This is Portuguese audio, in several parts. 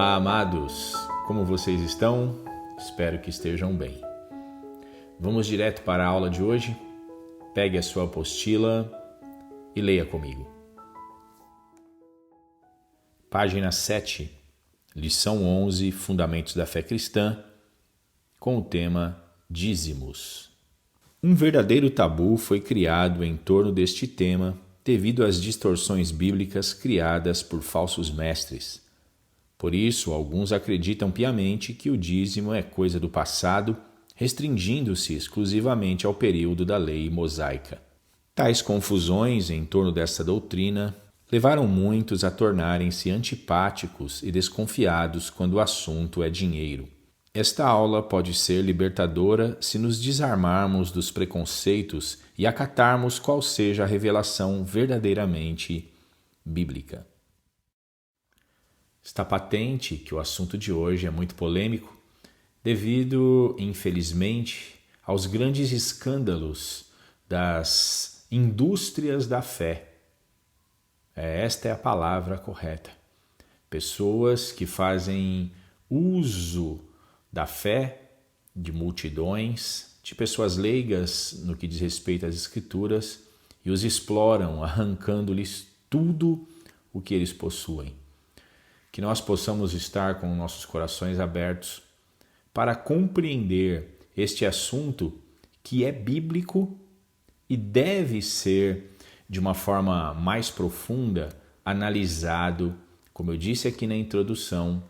Olá, amados! Como vocês estão? Espero que estejam bem. Vamos direto para a aula de hoje? Pegue a sua apostila e leia comigo. Página 7, lição 11, Fundamentos da Fé Cristã, com o tema Dízimos. Um verdadeiro tabu foi criado em torno deste tema devido às distorções bíblicas criadas por falsos mestres. Por isso, alguns acreditam piamente que o dízimo é coisa do passado, restringindo-se exclusivamente ao período da lei mosaica. Tais confusões em torno desta doutrina levaram muitos a tornarem-se antipáticos e desconfiados quando o assunto é dinheiro. Esta aula pode ser libertadora se nos desarmarmos dos preconceitos e acatarmos qual seja a revelação verdadeiramente bíblica. Está patente que o assunto de hoje é muito polêmico devido, infelizmente, aos grandes escândalos das indústrias da fé. Esta é a palavra correta. Pessoas que fazem uso da fé de multidões, de pessoas leigas no que diz respeito às Escrituras, e os exploram, arrancando-lhes tudo o que eles possuem. Que nós possamos estar com nossos corações abertos para compreender este assunto que é bíblico e deve ser, de uma forma mais profunda, analisado, como eu disse aqui na introdução,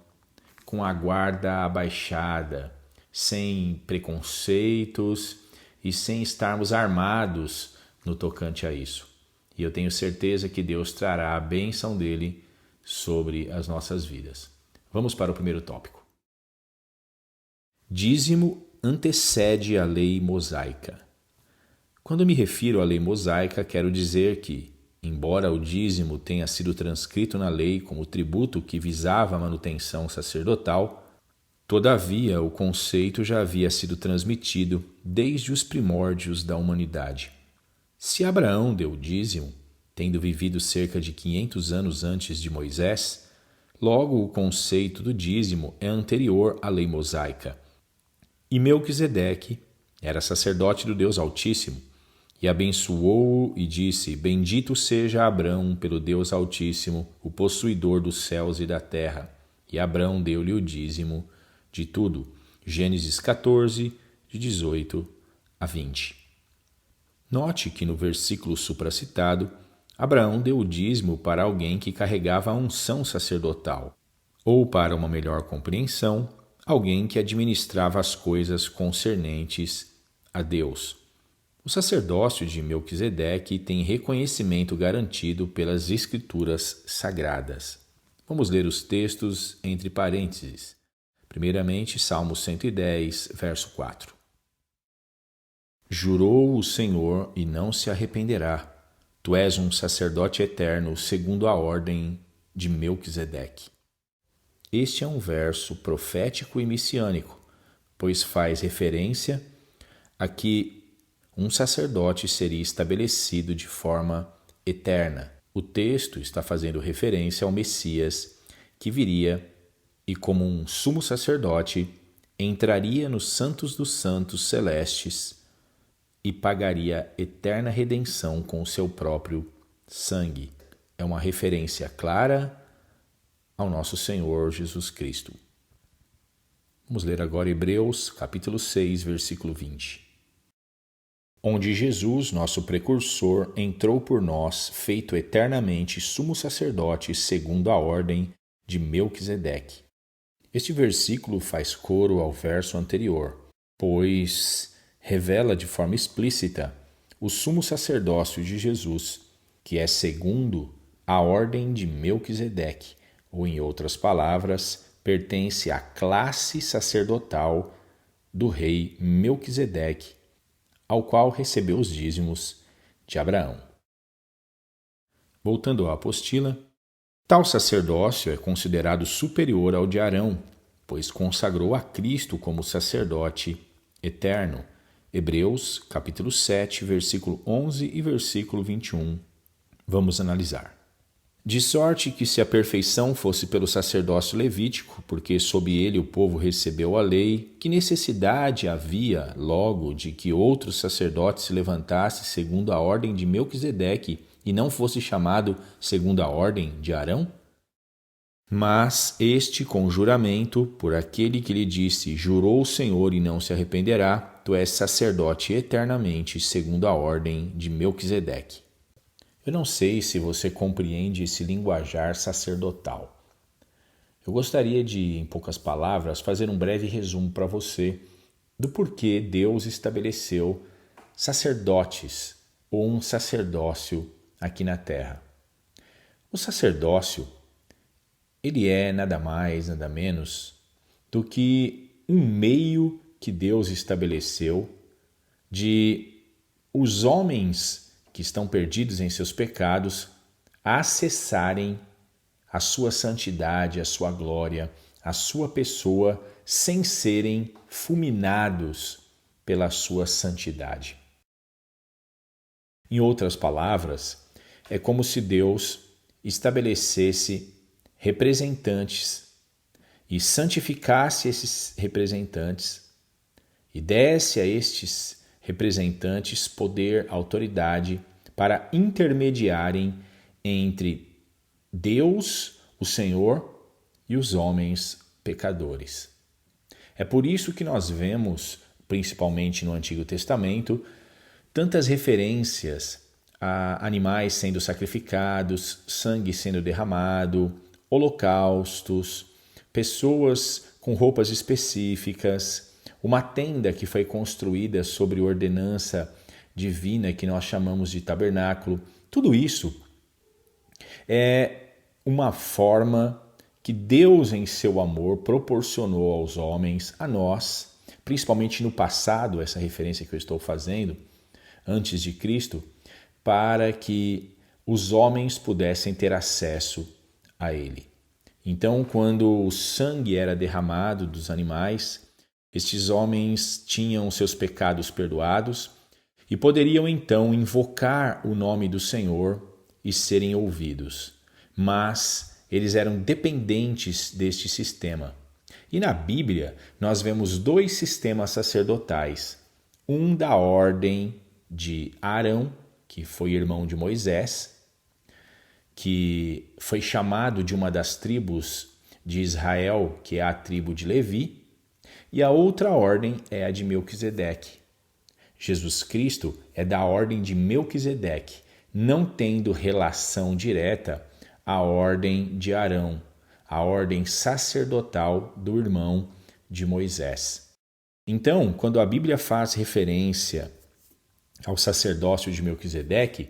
com a guarda abaixada, sem preconceitos e sem estarmos armados no tocante a isso. E eu tenho certeza que Deus trará a bênção dele sobre as nossas vidas. Vamos para o primeiro tópico. Dízimo antecede a lei mosaica. Quando me refiro à lei mosaica, quero dizer que, embora o dízimo tenha sido transcrito na lei como tributo que visava a manutenção sacerdotal, todavia o conceito já havia sido transmitido desde os primórdios da humanidade. Se Abraão deu o dízimo, tendo vivido cerca de 500 anos antes de Moisés, logo o conceito do dízimo é anterior à lei mosaica. E Melquisedeque era sacerdote do Deus Altíssimo, e abençoou-o e disse: Bendito seja Abrão pelo Deus Altíssimo, o possuidor dos céus e da terra. E Abrão deu-lhe o dízimo de tudo. Gênesis 14, de 18 a 20. Note que no versículo supracitado, Abraão deu o dízimo para alguém que carregava a unção sacerdotal, ou, para uma melhor compreensão, alguém que administrava as coisas concernentes a Deus. O sacerdócio de Melquisedeque tem reconhecimento garantido pelas Escrituras Sagradas. Vamos ler os textos entre parênteses. Primeiramente, Salmo 110, verso 4. Jurou o Senhor e não se arrependerá. Tu és um sacerdote eterno, segundo a ordem de Melquisedeque. Este é um verso profético e messiânico, pois faz referência a que um sacerdote seria estabelecido de forma eterna. O texto está fazendo referência ao Messias, que viria e, como um sumo sacerdote, entraria nos santos dos santos celestes e pagaria eterna redenção com o seu próprio sangue. É uma referência clara ao nosso Senhor Jesus Cristo. Vamos ler agora Hebreus, capítulo 6, versículo 20. Onde Jesus, nosso precursor, entrou por nós, feito eternamente sumo sacerdote segundo a ordem de Melquisedeque. Este versículo faz coro ao verso anterior, pois revela de forma explícita o sumo sacerdócio de Jesus, que é segundo a ordem de Melquisedeque, ou, em outras palavras, pertence à classe sacerdotal do rei Melquisedeque, ao qual recebeu os dízimos de Abraão. Voltando à apostila, tal sacerdócio é considerado superior ao de Arão, pois consagrou a Cristo como sacerdote eterno. Hebreus, capítulo 7, versículo 11 e versículo 21. Vamos analisar. De sorte que, se a perfeição fosse pelo sacerdócio levítico, porque sob ele o povo recebeu a lei, que necessidade havia, logo, de que outro sacerdote se levantasse segundo a ordem de Melquisedeque e não fosse chamado segundo a ordem de Arão? Mas este, com juramento, por aquele que lhe disse: jurou o Senhor e não se arrependerá, tu és sacerdote eternamente, segundo a ordem de Melquisedeque. Eu não sei se você compreende esse linguajar sacerdotal. Eu gostaria de, em poucas palavras, fazer um breve resumo para você do porquê Deus estabeleceu sacerdotes ou um sacerdócio aqui na terra. O sacerdócio, ele é nada mais, nada menos do que um meio que Deus estabeleceu de os homens que estão perdidos em seus pecados acessarem a sua santidade, a sua glória, a sua pessoa, sem serem fulminados pela sua santidade. Em outras palavras, é como se Deus estabelecesse representantes e santificasse esses representantes e desse a estes representantes poder, autoridade para intermediarem entre Deus, o Senhor, e os homens pecadores. É por isso que nós vemos, principalmente no Antigo Testamento, tantas referências a animais sendo sacrificados, sangue sendo derramado, holocaustos, pessoas com roupas específicas, uma tenda que foi construída sobre ordenança divina que nós chamamos de tabernáculo. Tudo isso é uma forma que Deus, em seu amor, proporcionou aos homens, a nós, principalmente no passado, essa referência que eu estou fazendo, antes de Cristo, para que os homens pudessem ter acesso a Ele. Então, quando o sangue era derramado dos animais, estes homens tinham seus pecados perdoados e poderiam então invocar o nome do Senhor e serem ouvidos. Mas eles eram dependentes deste sistema. E na Bíblia nós vemos dois sistemas sacerdotais. Um da ordem de Arão, que foi irmão de Moisés, que foi chamado de uma das tribos de Israel, que é a tribo de Levi, e a outra ordem é a de Melquisedeque. Jesus Cristo é da ordem de Melquisedeque, não tendo relação direta à ordem de Arão, a ordem sacerdotal do irmão de Moisés. Então, quando a Bíblia faz referência ao sacerdócio de Melquisedeque,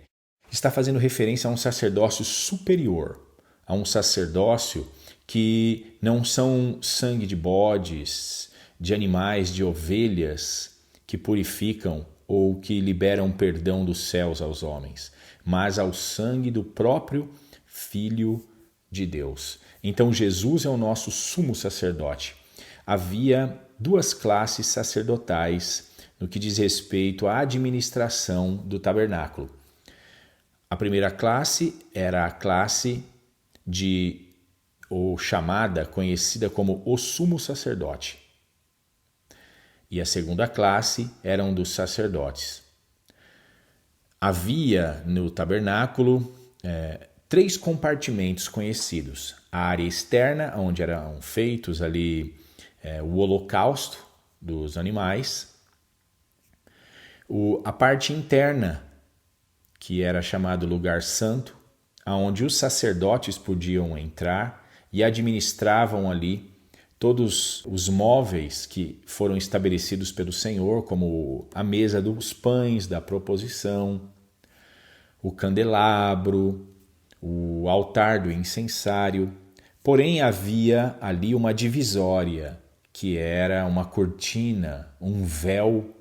está fazendo referência a um sacerdócio superior, a um sacerdócio que não são sangue de bodes, de animais, de ovelhas que purificam ou que liberam perdão dos céus aos homens, mas ao sangue do próprio Filho de Deus. Então Jesus é o nosso sumo sacerdote. Havia duas classes sacerdotais no que diz respeito à administração do tabernáculo. A primeira classe era a classe ou chamada, conhecida como o sumo sacerdote. E a segunda classe eram dos sacerdotes. Havia no tabernáculo 3 compartimentos conhecidos. A área externa, onde eram feitos ali o holocausto dos animais. A parte interna, que era chamado lugar santo, onde os sacerdotes podiam entrar e administravam ali todos os móveis que foram estabelecidos pelo Senhor, como a mesa dos pães da proposição, o candelabro, o altar do incensário. Porém, havia ali uma divisória, que era uma cortina, um véu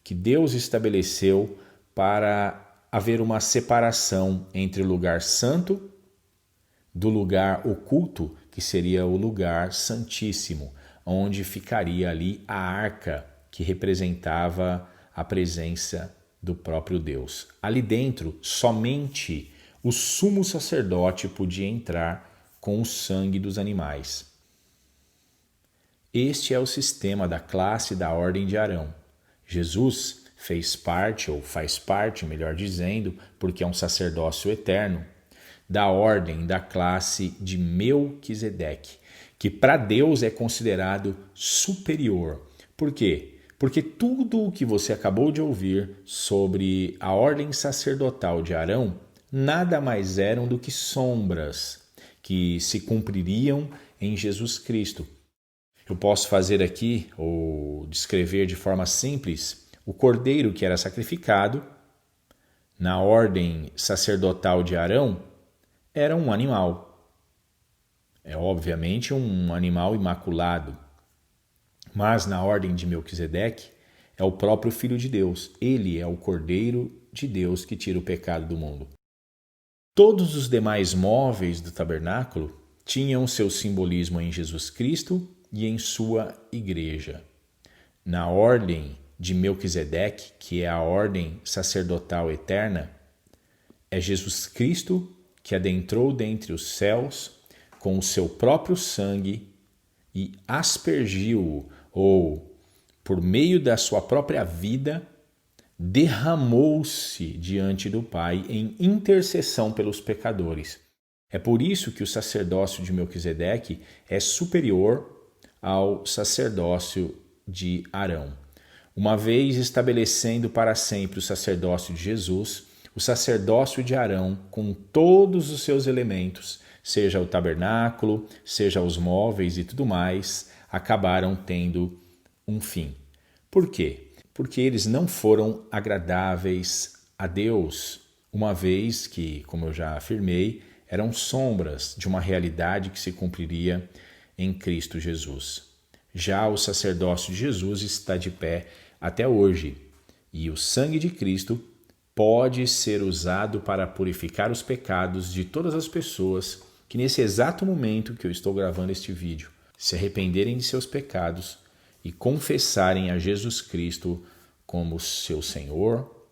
que Deus estabeleceu para haver uma separação entre o lugar santo do lugar oculto, que seria o lugar santíssimo, onde ficaria ali a arca que representava a presença do próprio Deus. Ali dentro, somente o sumo sacerdote podia entrar com o sangue dos animais. Este é o sistema da classe da ordem de Arão. Jesus fez parte, ou faz parte, melhor dizendo, porque é um sacerdócio eterno, da ordem da classe de Melquisedeque, que para Deus é considerado superior. Por quê? Porque tudo o que você acabou de ouvir sobre a ordem sacerdotal de Arão nada mais eram do que sombras que se cumpririam em Jesus Cristo. Eu posso fazer aqui, ou descrever de forma simples, o cordeiro que era sacrificado na ordem sacerdotal de Arão era um animal. É obviamente um animal imaculado. Mas na ordem de Melquisedeque é o próprio Filho de Deus. Ele é o Cordeiro de Deus que tira o pecado do mundo. Todos os demais móveis do tabernáculo tinham seu simbolismo em Jesus Cristo e em sua igreja. Na ordem de Melquisedeque, que é a ordem sacerdotal eterna, é Jesus Cristo que adentrou dentre os céus com o seu próprio sangue e aspergiu-o, ou, por meio da sua própria vida, derramou-se diante do Pai em intercessão pelos pecadores. É por isso que o sacerdócio de Melquisedeque é superior ao sacerdócio de Arão. Uma vez estabelecendo para sempre o sacerdócio de Jesus, o sacerdócio de Arão, com todos os seus elementos, seja o tabernáculo, seja os móveis e tudo mais, acabaram tendo um fim. Por quê? Porque eles não foram agradáveis a Deus, uma vez que, como eu já afirmei, eram sombras de uma realidade que se cumpriria em Cristo Jesus. Já o sacerdócio de Jesus está de pé até hoje, e o sangue de Cristo pode ser usado para purificar os pecados de todas as pessoas que nesse exato momento que eu estou gravando este vídeo se arrependerem de seus pecados e confessarem a Jesus Cristo como seu Senhor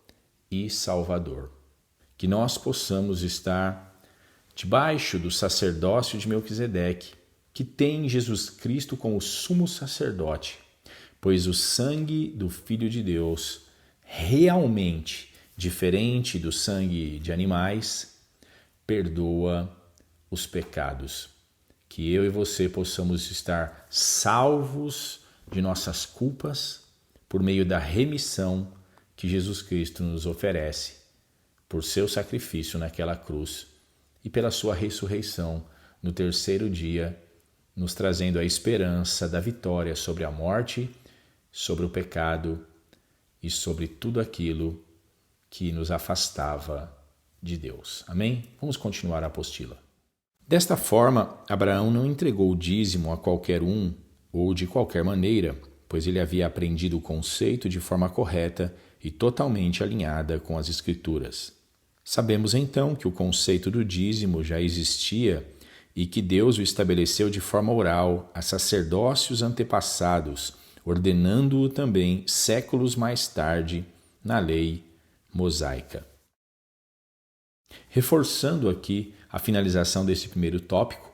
e Salvador. Que nós possamos estar debaixo do sacerdócio de Melquisedeque, que tem Jesus Cristo como sumo sacerdote, pois o sangue do Filho de Deus, realmente diferente do sangue de animais, perdoa os pecados. Que eu e você possamos estar salvos de nossas culpas por meio da remissão que Jesus Cristo nos oferece por seu sacrifício naquela cruz e pela sua ressurreição no terceiro dia, nos trazendo a esperança da vitória sobre a morte, sobre o pecado e sobre tudo aquilo que nos afastava de Deus. Amém? Vamos continuar a apostila. Desta forma, Abraão não entregou o dízimo a qualquer um ou de qualquer maneira, pois ele havia aprendido o conceito de forma correta e totalmente alinhada com as Escrituras. Sabemos então que o conceito do dízimo já existia e que Deus o estabeleceu de forma oral a sacerdócios antepassados, ordenando-o também séculos mais tarde na lei mosaica. Reforçando aqui a finalização desse primeiro tópico,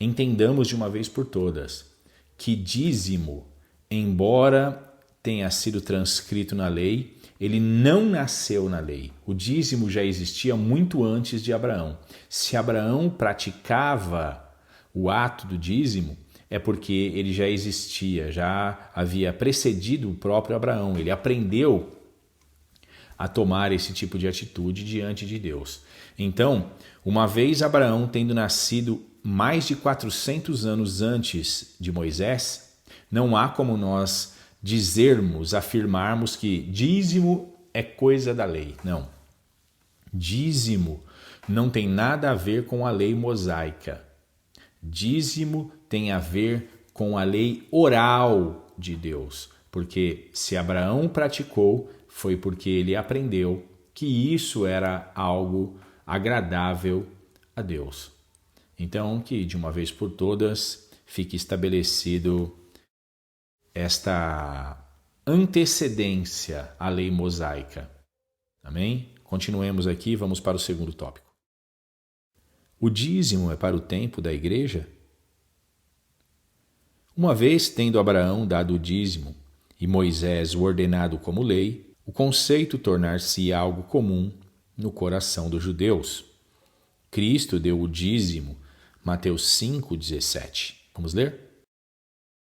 entendamos de uma vez por todas que dízimo, embora tenha sido transcrito na lei, ele não nasceu na lei. O dízimo já existia muito antes de Abraão. Se Abraão praticava o ato do dízimo, é porque ele já existia, já havia precedido o próprio Abraão. Ele aprendeu a tomar esse tipo de atitude diante de Deus. Então, uma vez Abraão tendo nascido mais de 400 anos antes de Moisés, não há como nós dizermos, afirmarmos que dízimo é coisa da lei. Não. Dízimo não tem nada a ver com a lei mosaica. Dízimo tem a ver com a lei oral de Deus, porque se Abraão praticou, foi porque ele aprendeu que isso era algo agradável a Deus. Então, que de uma vez por todas fique estabelecido esta antecedência à lei mosaica. Amém? Continuemos aqui, vamos para o segundo tópico. O dízimo é para o tempo da igreja? Uma vez tendo Abraão dado o dízimo e Moisés o ordenado como lei, o conceito tornar-se algo comum no coração dos judeus. Cristo deu o dízimo, Mateus 5,17. Vamos ler?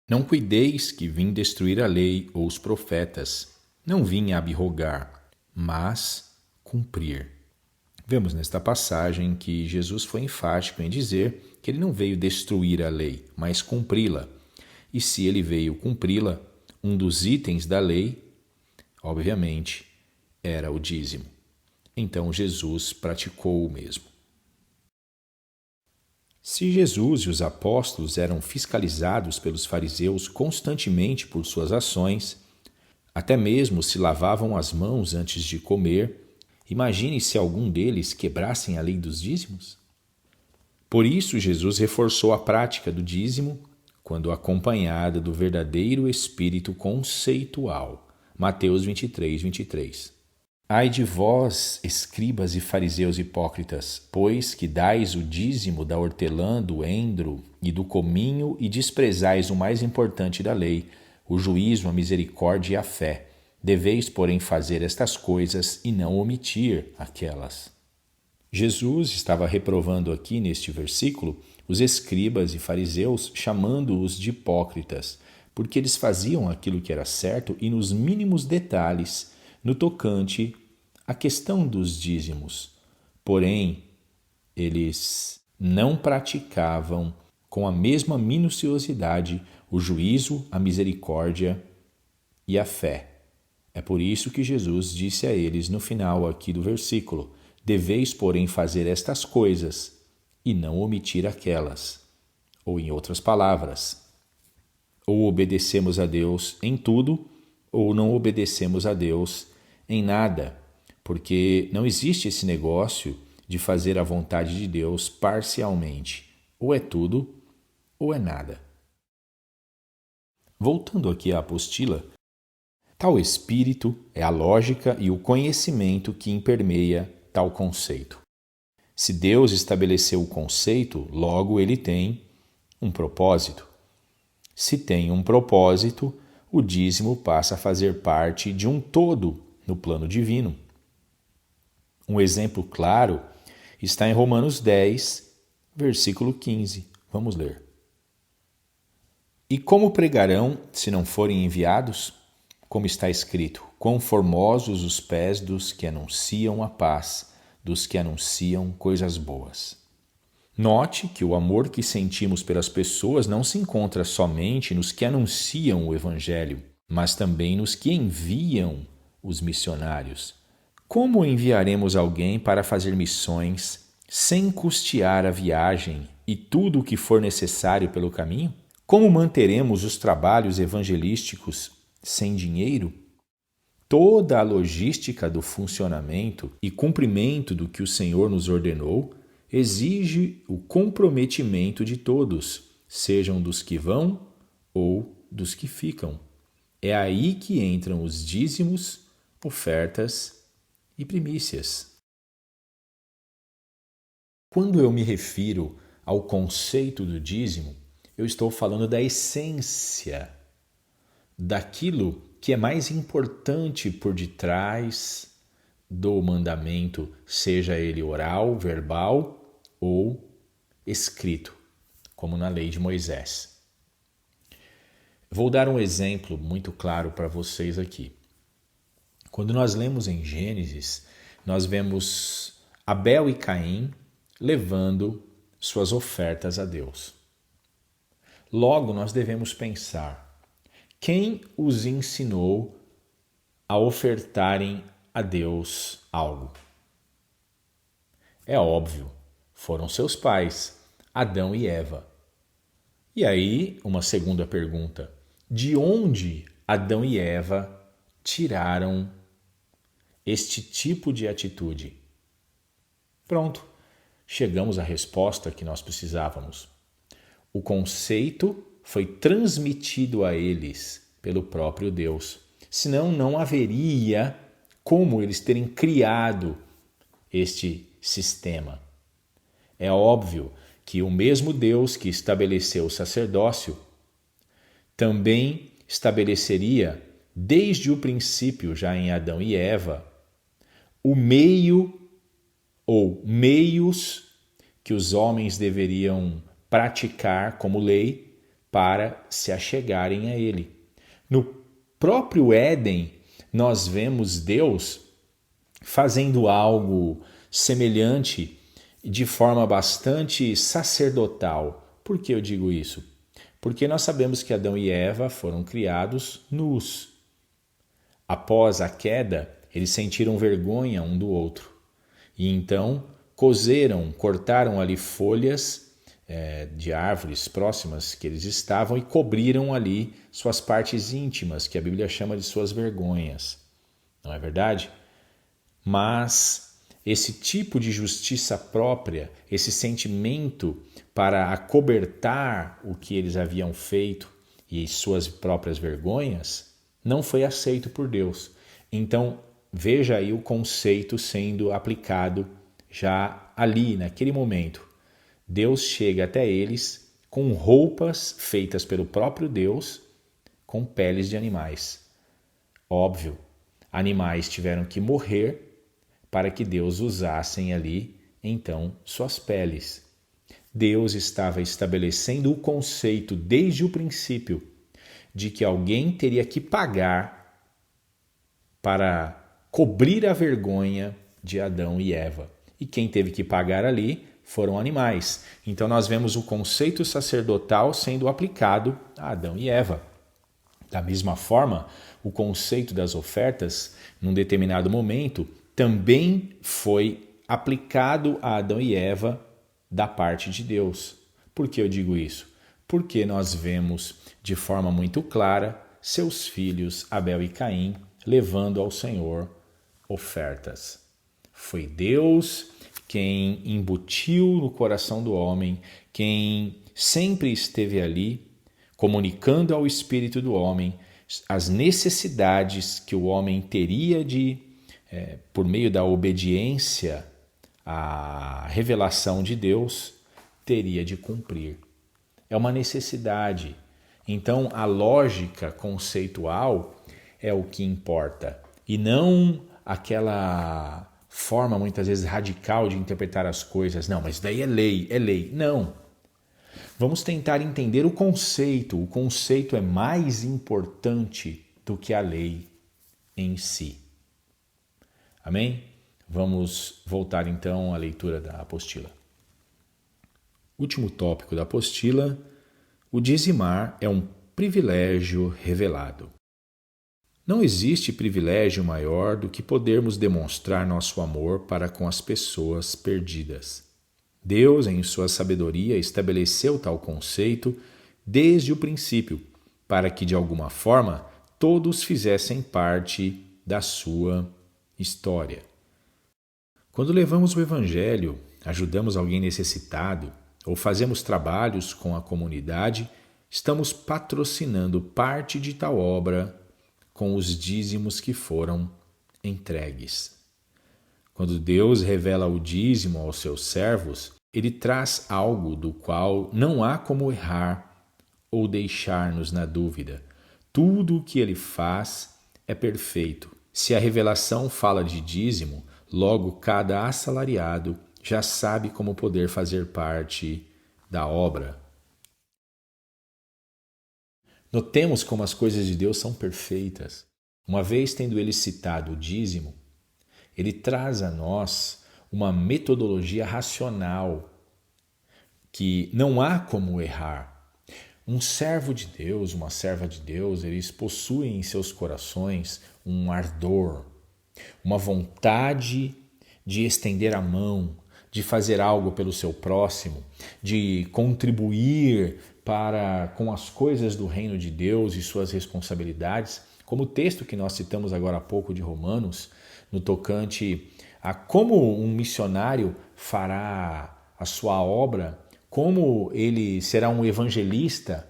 Não cuideis que vim destruir a lei ou os profetas. Não vim abrogar, mas cumprir. Vemos nesta passagem que Jesus foi enfático em dizer que ele não veio destruir a lei, mas cumpri-la. E se ele veio cumpri-la, um dos itens da lei, obviamente, era o dízimo. Então Jesus praticou o mesmo. Se Jesus e os apóstolos eram fiscalizados pelos fariseus constantemente por suas ações, até mesmo se lavavam as mãos antes de comer, imagine se algum deles quebrassem a lei dos dízimos. Por isso, Jesus reforçou a prática do dízimo quando acompanhada do verdadeiro espírito conceitual. Mateus 23:23. Ai de vós, escribas e fariseus hipócritas, pois que dais o dízimo da hortelã, do endro e do cominho e desprezais o mais importante da lei, o juízo, a misericórdia e a fé. Deveis, porém, fazer estas coisas e não omitir aquelas. Jesus estava reprovando aqui neste versículo os escribas e fariseus, chamando-os de hipócritas, porque eles faziam aquilo que era certo e nos mínimos detalhes no tocante à questão dos dízimos. Porém, eles não praticavam com a mesma minuciosidade o juízo, a misericórdia e a fé. É por isso que Jesus disse a eles no final aqui do versículo: deveis, porém, fazer estas coisas e não omitir aquelas. Ou, em outras palavras, ou obedecemos a Deus em tudo, ou não obedecemos a Deus em nada, porque não existe esse negócio de fazer a vontade de Deus parcialmente. Ou é tudo, ou é nada. Voltando aqui à apostila, tal espírito é a lógica e o conhecimento que impermeia tal conceito. Se Deus estabeleceu o conceito, logo ele tem um propósito. Se tem um propósito, o dízimo passa a fazer parte de um todo no plano divino. Um exemplo claro está em Romanos 10, versículo 15. Vamos ler. E como pregarão se não forem enviados? Como está escrito: quão formosos os pés dos que anunciam a paz, dos que anunciam coisas boas. Note que o amor que sentimos pelas pessoas não se encontra somente nos que anunciam o Evangelho, mas também nos que enviam os missionários. Como enviaremos alguém para fazer missões sem custear a viagem e tudo o que for necessário pelo caminho? Como manteremos os trabalhos evangelísticos sem dinheiro? Toda a logística do funcionamento e cumprimento do que o Senhor nos ordenou exige o comprometimento de todos, sejam dos que vão ou dos que ficam. É aí que entram os dízimos, ofertas e primícias. Quando eu me refiro ao conceito do dízimo, eu estou falando da essência, daquilo que é mais importante por detrás do mandamento, seja ele oral, verbal ou escrito, como na lei de Moisés. Vou dar um exemplo muito claro para vocês aqui. Quando nós lemos em Gênesis, nós vemos Abel e Caim levando suas ofertas a Deus. Logo, nós devemos pensar: quem os ensinou a ofertarem a Deus algo? É óbvio, foram seus pais, Adão e Eva. E aí, uma segunda pergunta: de onde Adão e Eva tiraram este tipo de atitude? Pronto, chegamos à resposta que nós precisávamos. O conceito foi transmitido a eles pelo próprio Deus. Senão, não haveria como eles terem criado este sistema. É óbvio que o mesmo Deus que estabeleceu o sacerdócio também estabeleceria, desde o princípio, já em Adão e Eva, o meio ou meios que os homens deveriam praticar como lei para se achegarem a Ele. No próprio Éden, nós vemos Deus fazendo algo semelhante de forma bastante sacerdotal. Por que eu digo isso? Porque nós sabemos que Adão e Eva foram criados nus. Após a queda, eles sentiram vergonha um do outro. E então cortaram ali folhas de árvores próximas que eles estavam e cobriram ali suas partes íntimas, que a Bíblia chama de suas vergonhas. Não é verdade? Mas esse tipo de justiça própria, esse sentimento para acobertar o que eles haviam feito e suas próprias vergonhas, não foi aceito por Deus. Então, veja aí o conceito sendo aplicado já ali, naquele momento. Deus chega até eles com roupas feitas pelo próprio Deus, com peles de animais. Óbvio, animais tiveram que morrer para que Deus usassem ali, então, suas peles. Deus estava estabelecendo o conceito desde o princípio de que alguém teria que pagar para cobrir a vergonha de Adão e Eva. E quem teve que pagar ali foram animais. Então nós vemos o conceito sacerdotal sendo aplicado a Adão e Eva. Da mesma forma, o conceito das ofertas, num determinado momento, também foi aplicado a Adão e Eva da parte de Deus. Por que eu digo isso? Porque nós vemos de forma muito clara seus filhos Abel e Caim levando ao Senhor ofertas. Foi Deus quem embutiu no coração do homem, quem sempre esteve ali, comunicando ao espírito do homem as necessidades que o homem teria por meio da obediência à revelação de Deus, teria de cumprir. É uma necessidade. Então, a lógica conceitual é o que importa, e não aquela forma, muitas vezes, radical de interpretar as coisas. Não, mas daí é lei, é lei. Não. Vamos tentar entender o conceito. O conceito é mais importante do que a lei em si. Amém? Vamos voltar então à leitura da apostila. Último tópico da apostila: o dizimar é um privilégio revelado. Não existe privilégio maior do que podermos demonstrar nosso amor para com as pessoas perdidas. Deus, em sua sabedoria, estabeleceu tal conceito desde o princípio, para que, de alguma forma, todos fizessem parte da sua história. Quando levamos o Evangelho, ajudamos alguém necessitado ou fazemos trabalhos com a comunidade, estamos patrocinando parte de tal obra com os dízimos que foram entregues. Quando Deus revela o dízimo aos seus servos, ele traz algo do qual não há como errar ou deixar-nos na dúvida. Tudo o que ele faz é perfeito. Se a revelação fala de dízimo, logo cada assalariado já sabe como poder fazer parte da obra. Notemos como as coisas de Deus são perfeitas. Uma vez tendo ele citado o dízimo, ele traz a nós uma metodologia racional que não há como errar. Um servo de Deus, uma serva de Deus, eles possuem em seus corações um ardor, uma vontade de estender a mão, de fazer algo pelo seu próximo, de contribuir com as coisas do reino de Deus e suas responsabilidades, como o texto que nós citamos agora há pouco de Romanos, no tocante a como um missionário fará a sua obra, como ele será um evangelista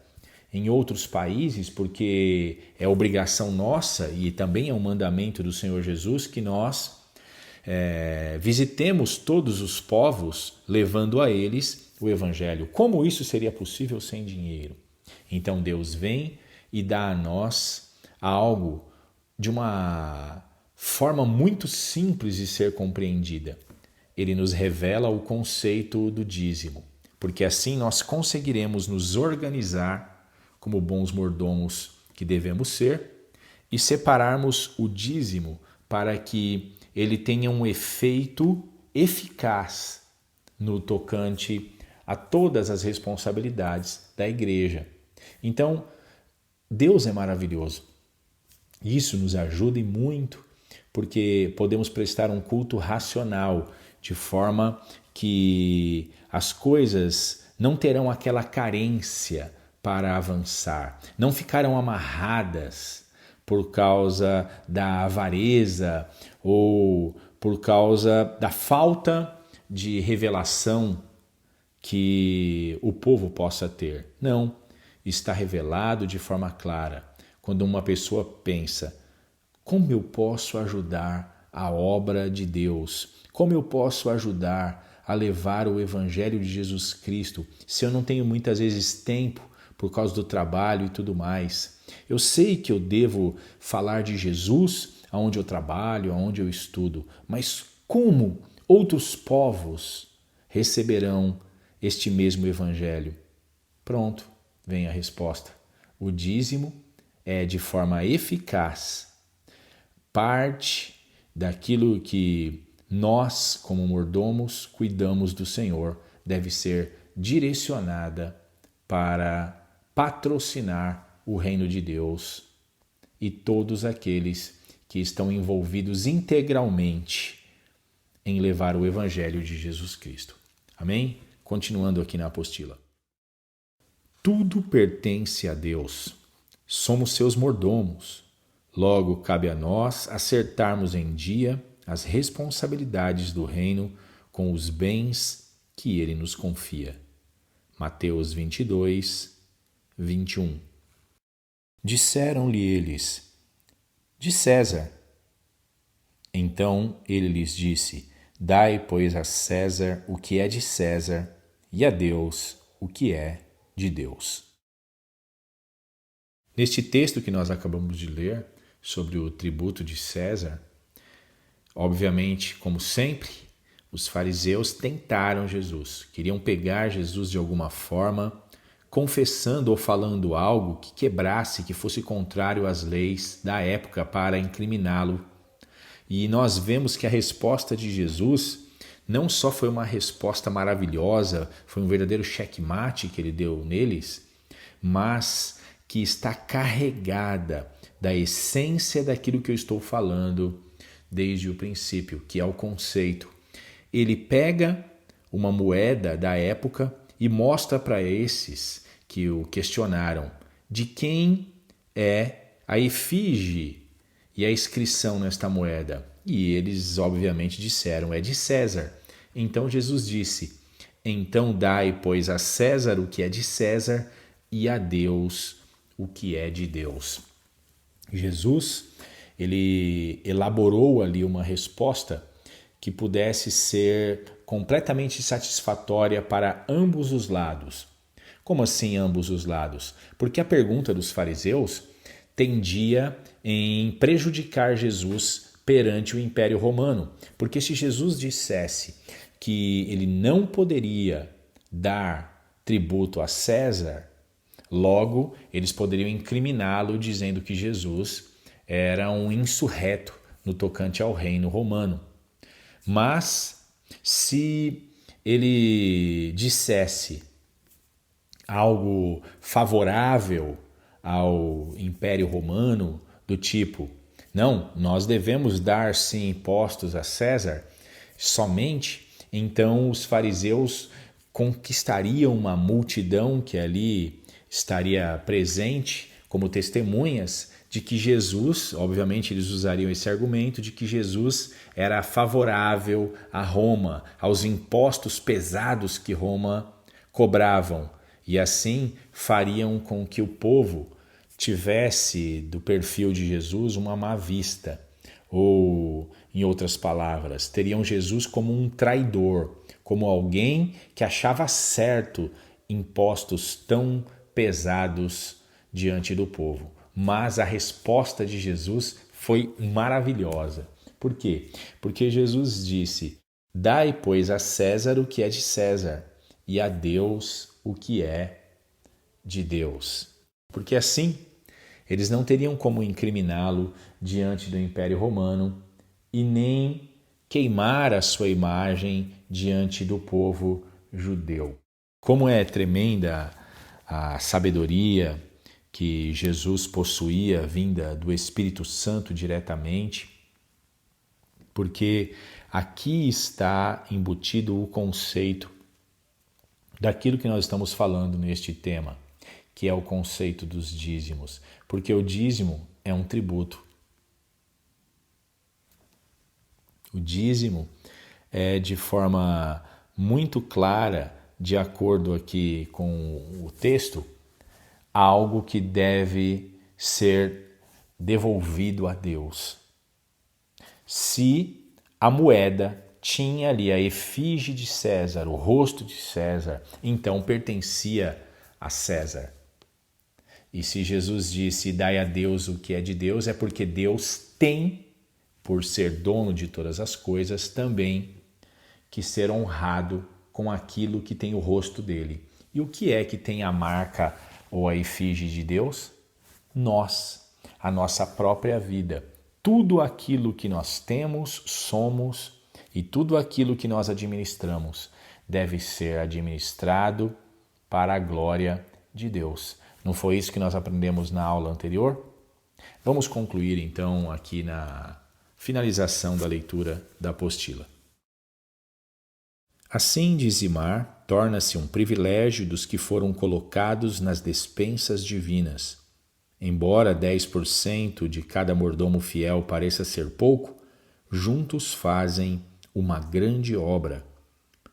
em outros países, porque é obrigação nossa e também é um mandamento do Senhor Jesus que nós visitemos todos os povos, levando a eles o evangelho. Como isso seria possível sem dinheiro? Então Deus vem e dá a nós algo de uma forma muito simples de ser compreendida. Ele nos revela o conceito do dízimo, porque assim nós conseguiremos nos organizar como bons mordomos que devemos ser e separarmos o dízimo para que ele tenha um efeito eficaz no tocante a todas as responsabilidades da igreja. Então, Deus é maravilhoso. Isso nos ajuda e muito, porque podemos prestar um culto racional, de forma que as coisas não terão aquela carência para avançar, não ficarão amarradas por causa da avareza ou por causa da falta de revelação que o povo possa ter. Não, está revelado de forma clara. Quando uma pessoa pensa, como eu posso ajudar a obra de Deus? Como eu posso ajudar a levar o Evangelho de Jesus Cristo se eu não tenho muitas vezes tempo por causa do trabalho e tudo mais? Eu sei que eu devo falar de Jesus aonde eu trabalho, aonde eu estudo, mas como outros povos receberão este mesmo Evangelho? Pronto, vem a resposta. O dízimo é de forma eficaz parte daquilo que nós, como mordomos, cuidamos do Senhor, deve ser direcionada para patrocinar o reino de Deus e todos aqueles que estão envolvidos integralmente em levar o Evangelho de Jesus Cristo. Amém? Continuando aqui na apostila. Tudo pertence a Deus. Somos seus mordomos. Logo, cabe a nós acertarmos em dia as responsabilidades do reino com os bens que ele nos confia. Mateus 22, 21. Disseram-lhe eles, de César. Então ele lhes disse, dai, pois, a César o que é de César e a Deus o que é de Deus. Neste texto que nós acabamos de ler sobre o tributo de César, obviamente, como sempre, os fariseus tentaram Jesus, queriam pegar Jesus de alguma forma, confessando ou falando algo que quebrasse, que fosse contrário às leis da época para incriminá-lo. E nós vemos que a resposta de Jesus não só foi uma resposta maravilhosa, foi um verdadeiro checkmate que ele deu neles, mas que está carregada da essência daquilo que eu estou falando desde o princípio, que é o conceito. Ele pega uma moeda da época e mostra para esses que o questionaram de quem é a efígie e a inscrição nesta moeda. E eles, obviamente, disseram, é de César. Então Jesus disse, então dai, pois, a César o que é de César e a Deus o que é de Deus. Jesus, ele elaborou ali uma resposta que pudesse ser completamente satisfatória para ambos os lados. Como assim ambos os lados? Porque a pergunta dos fariseus tendia em prejudicar Jesus perante o Império Romano. Porque se Jesus dissesse que ele não poderia dar tributo a César, logo eles poderiam incriminá-lo dizendo que Jesus era um insurreto no tocante ao reino romano. Mas se ele dissesse algo favorável ao Império Romano, do tipo, não, nós devemos dar sim impostos a César, somente então os fariseus conquistariam uma multidão que ali estaria presente como testemunhas de que Jesus, obviamente eles usariam esse argumento, de que Jesus era favorável a Roma, aos impostos pesados que Roma cobravam. E assim fariam com que o povo tivesse do perfil de Jesus uma má vista, ou Em outras palavras, teriam Jesus como um traidor, como alguém que achava certo impostos tão pesados diante do povo. Mas a resposta de Jesus foi maravilhosa. Por quê? Porque Jesus disse: dai, pois, a César o que é de César e a Deus o que é de Deus. Porque assim eles não teriam como incriminá-lo diante do Império Romano e nem queimar a sua imagem diante do povo judeu. Como é tremenda a sabedoria que Jesus possuía, vinda do Espírito Santo diretamente, porque aqui está embutido o conceito daquilo que nós estamos falando neste tema, que é o conceito dos dízimos, porque o dízimo é um tributo. O dízimo é de forma muito clara, de acordo aqui com o texto, algo que deve ser devolvido a Deus. Se a moeda tinha ali a efígie de César, o rosto de César, então pertencia a César. E se Jesus disse, dai a Deus o que é de Deus, é porque Deus tem, por ser dono de todas as coisas, também que ser honrado com aquilo que tem o rosto dele. E o que é que tem a marca ou a efígie de Deus? Nós, a nossa própria vida. Tudo aquilo que nós temos, somos e tudo aquilo que nós administramos deve ser administrado para a glória de Deus. Não foi isso que nós aprendemos na aula anterior? Vamos concluir então aqui na finalização da leitura da apostila. Assim, dizimar torna-se um privilégio dos que foram colocados nas despensas divinas. Embora 10% de cada mordomo fiel pareça ser pouco, juntos fazem uma grande obra.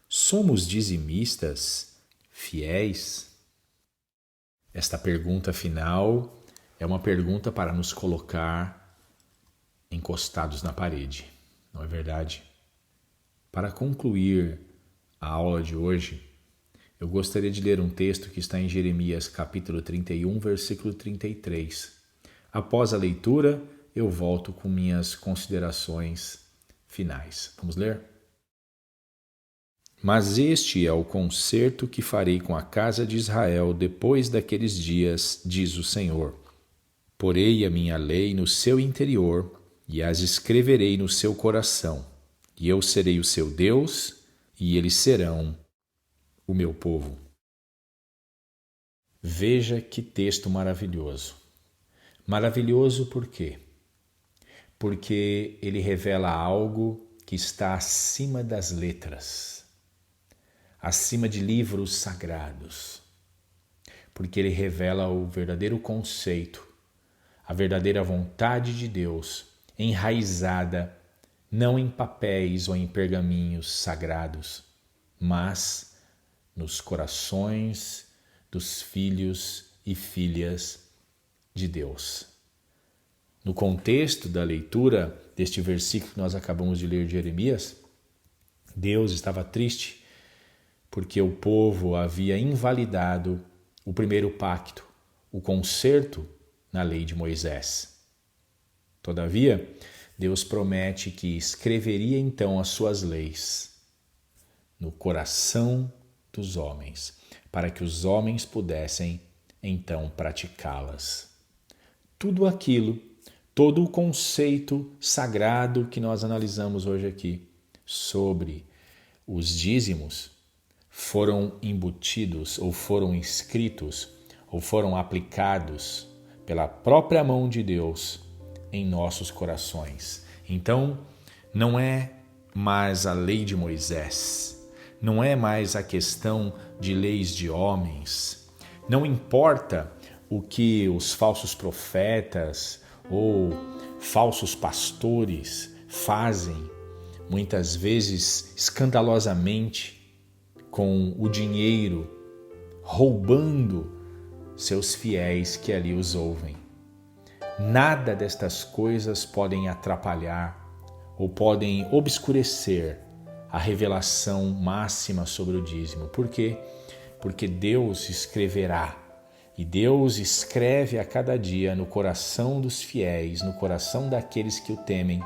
Somos dizimistas fiéis? Esta pergunta final é uma pergunta para nos colocar encostados na parede, não é verdade? Para concluir a aula de hoje, eu gostaria de ler um texto que está em Jeremias capítulo 31, versículo 33. Após a leitura, eu volto com minhas considerações finais. Vamos ler? Mas este é o concerto que farei com a casa de Israel depois daqueles dias, diz o Senhor. Porei a minha lei no seu interior e as escreverei no seu coração, e eu serei o seu Deus, e eles serão o meu povo. Veja que texto maravilhoso. Maravilhoso por quê? Porque ele revela algo que está acima das letras, acima de livros sagrados, porque ele revela o verdadeiro conceito, a verdadeira vontade de Deus, enraizada não em papéis ou em pergaminhos sagrados, mas nos corações dos filhos e filhas de Deus. No contexto da leitura deste versículo que nós acabamos de ler de Jeremias, Deus estava triste porque o povo havia invalidado o primeiro pacto, o concerto na lei de Moisés. Todavia, Deus promete que escreveria então as suas leis no coração dos homens, para que os homens pudessem então praticá-las. Tudo aquilo, todo o conceito sagrado que nós analisamos hoje aqui sobre os dízimos foram embutidos ou foram escritos ou foram aplicados pela própria mão de Deus em nossos corações. Então, não é mais a lei de Moisés, não é mais a questão de leis de homens, não importa o que os falsos profetas ou falsos pastores fazem, muitas vezes escandalosamente, com o dinheiro, roubando seus fiéis que ali os ouvem. Nada destas coisas podem atrapalhar ou podem obscurecer a revelação máxima sobre o dízimo. Por quê? Porque Deus escreverá, e Deus escreve a cada dia no coração dos fiéis, no coração daqueles que o temem,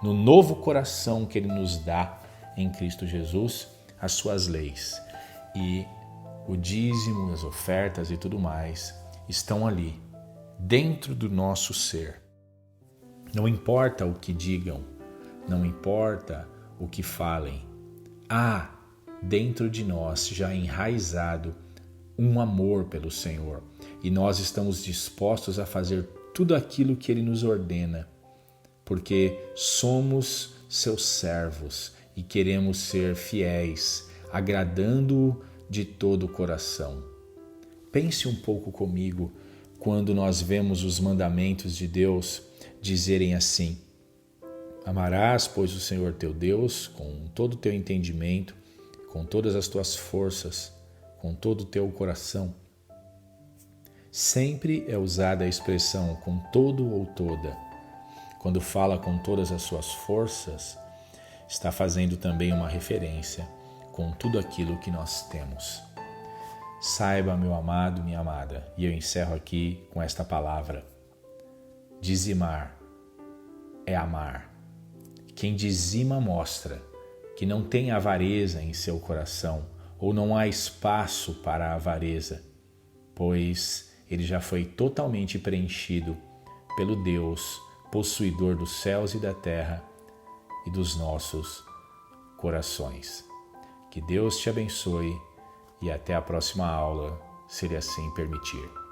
no novo coração que Ele nos dá em Cristo Jesus, as suas leis. E o dízimo, as ofertas e tudo mais estão ali, dentro do nosso ser. Não importa o que digam, não importa o que falem, há dentro de nós já enraizado um amor pelo Senhor, e nós estamos dispostos a fazer tudo aquilo que Ele nos ordena, porque somos seus servos e queremos ser fiéis, agradando-o de todo o coração. Pense um pouco comigo quando nós vemos os mandamentos de Deus dizerem assim: amarás, pois, o Senhor teu Deus com todo o teu entendimento, com todas as tuas forças, com todo o teu coração. Sempre é usada a expressão com todo ou toda. Quando fala com todas as suas forças, está fazendo também uma referência com tudo aquilo que nós temos. Saiba, meu amado, minha amada, e eu encerro aqui com esta palavra: dizimar é amar. Quem dizima mostra que não tem avareza em seu coração, ou não há espaço para a avareza, pois ele já foi totalmente preenchido pelo Deus, possuidor dos céus e da terra e dos nossos corações. Que Deus te abençoe e até a próxima aula, se Ele assim permitir.